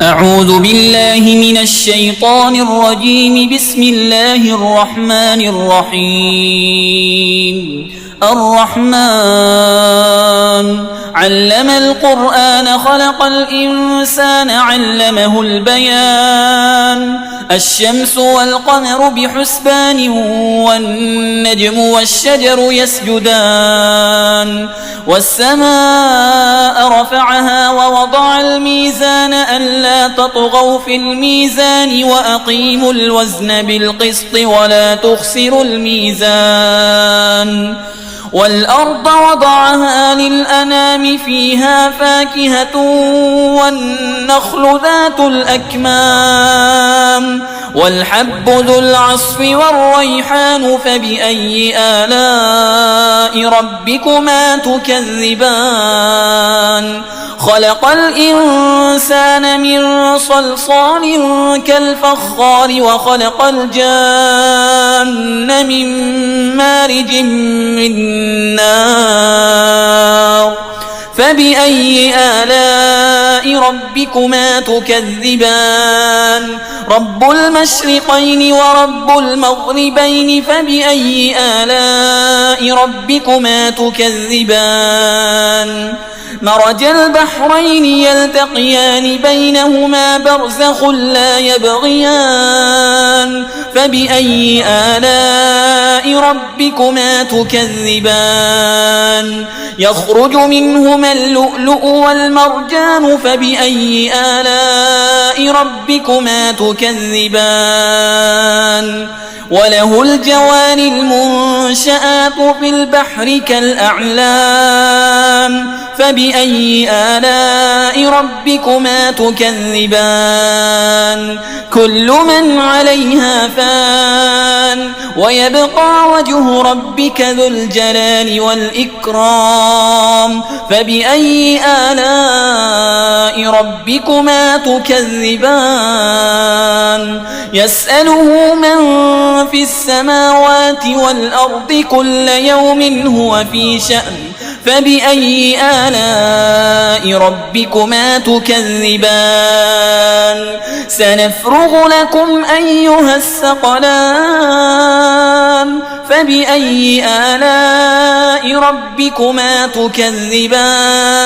أعوذ بالله من الشيطان الرجيم. بسم الله الرحمن الرحيم. الرحمن علم القرآن خلق الإنسان علمه البيان. الشمس والقمر بحسبان والنجم والشجر يسجدان. والسماء رفعها ووضع الميزان ألا تطغوا في الميزان وأقيموا الوزن بالقسط ولا تخسروا الميزان. والأرض وضعها للأنام فيها فاكهة والنخل ذات الأكمام والحب ذو العصف والريحان. فبأي آلاء ربكما تكذبان؟ خلق الإنسان من صلصال كالفخار وخلق الجان من مارج من نار. فبأي آلاء ربكما تكذبان؟ رب المشرقين ورب المغربين. فبأي آلاء ربكما تكذبان؟ مرج البحرين يلتقيان بينهما برزخ لا يبغيان. فبأي آلاء ربكما تكذبان؟ يخرج منهما اللؤلؤ والمرجان. فبأي آلاء ربكما تكذبان؟ وله الجوار المنشآت في البحر كالأعلام. فبأي آلاء ربكما تكذبان؟ كل من عليها فان ويبقى وجه ربك ذو الجلال والإكرام. فبأي آلاء ربكما تكذبان؟ يسأله من في السماوات والأرض كل يوم هو في شأن. فبأي آلاء ربكما تكذبان؟ سنفرغ لكم أيها الثقلان. فبأي آلاء ربكما تكذبان؟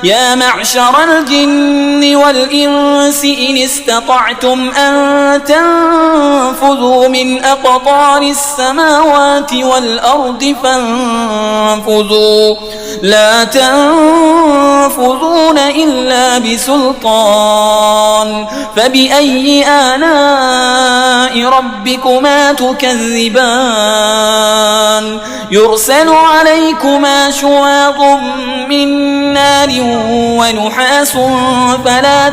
يا معشر الجن والإنس إن استطعتم أن تنفذوا من أقطار السماوات والأرض فانفذوا لا تنفذون إلا بسلطان. فبأي آلاء ربكما تكذبان؟ يرسل عليكما شواظ من نار ونحاس فلا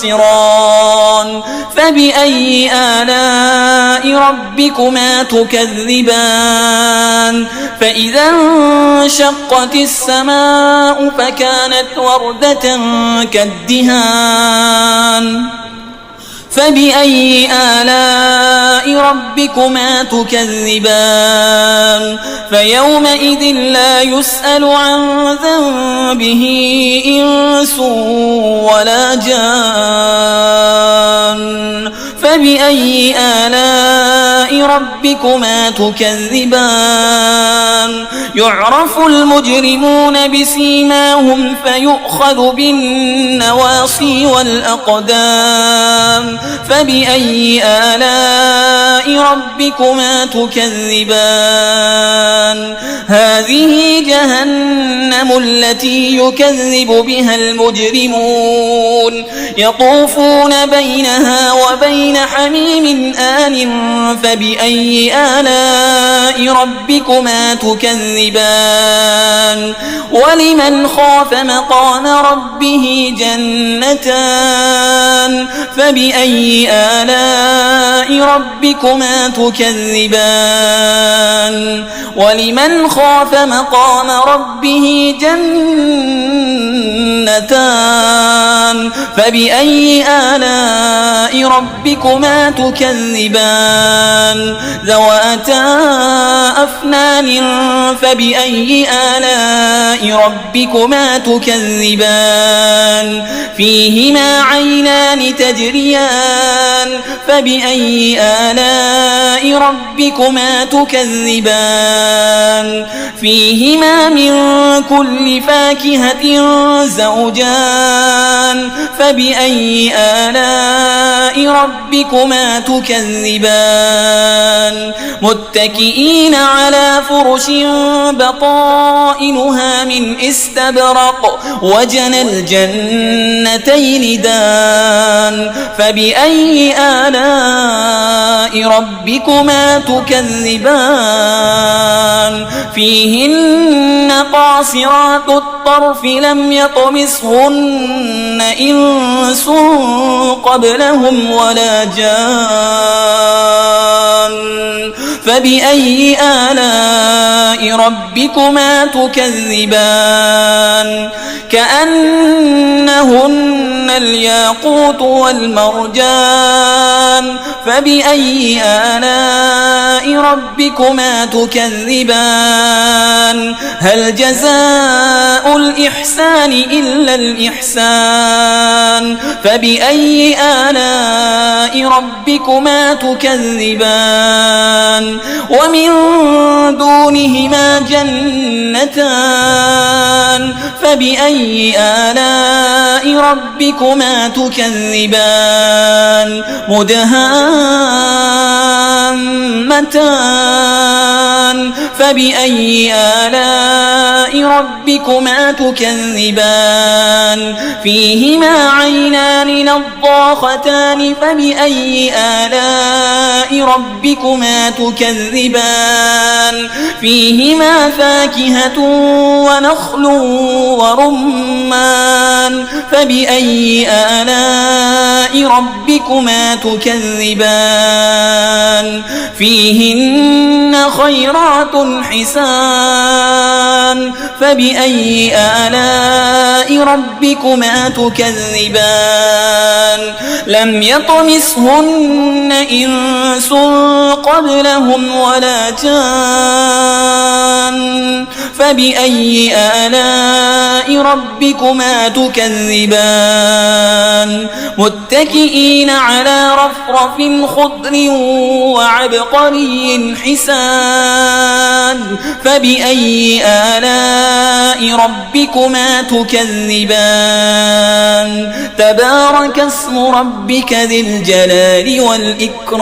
تنتصران. فبأي آلاء ربكما تكذبان؟ فإذا انشقت السماء فكانت وردة كالدهان. فبأي آلاء ربكما تكذبان؟ فيومئذ لا يسأل عن ذنبه إنس ولا جان. فبأي آلاء ربكما تكذبان؟ يعرف المجرمون بسيماهم فيؤخذ بالنواصي والأقدام. فبأي آلاء ربكما تكذبان؟ هذه جهنم التي يكذب بها المجرمون يطوفون بينها وبين حميم آن. فبأي آلاء ربكما تكذبان؟ ولمن خاف مقام ربه جنتان. فبأي آلاء ربكما تكذبان؟ ولمن خاف مقام ربه جنتان. فبأي آلاء ربكما تكذبان؟ ذواتا أفنان فبأي آلاء ربكما تكذبان فيهما عينان تجريان فبأي آلاء ربكما تكذبان فيهما من كل فاكهة زوجان فبأي آلاء ربكما تكذبان متكئين على فرش بطائنها من استبرق وجنى الجنتين دان فبأي آلاء ربكما تكذبان فيهن قاصرات الطرف لم يطمثهن إنس قبلهم ولا جان فبأي آلاء ربكما تكذبان كأنهن الياقوت والمرجان فبأي آلاء ربكما تكذبان هل جزاء الإحسان إلا الإحسان فبأي آلاء ربكما تكذبان ومن دونهما جنتان فبأي آلاء ربكما تكذبان مدهامتان فبأي آلاء ربكما تكذبان فيهما عينان نضاختان فبأي آلاء ربكما تكذبان فيهما فاكهة ونخل ورمان فبأي آلاء ربكما تكذبان فيهن خيرات حسان فبأي آلاء ربكما تكذبان لم يطمثهن إنس قبلهم ولا جان فبأي آلاء ربكما تكذبان متكئين على رفرف خضر وعبقري حسان فبأي آلاء ربكما تكذبان تبارك اسم ربك ذي الجلال والإكرام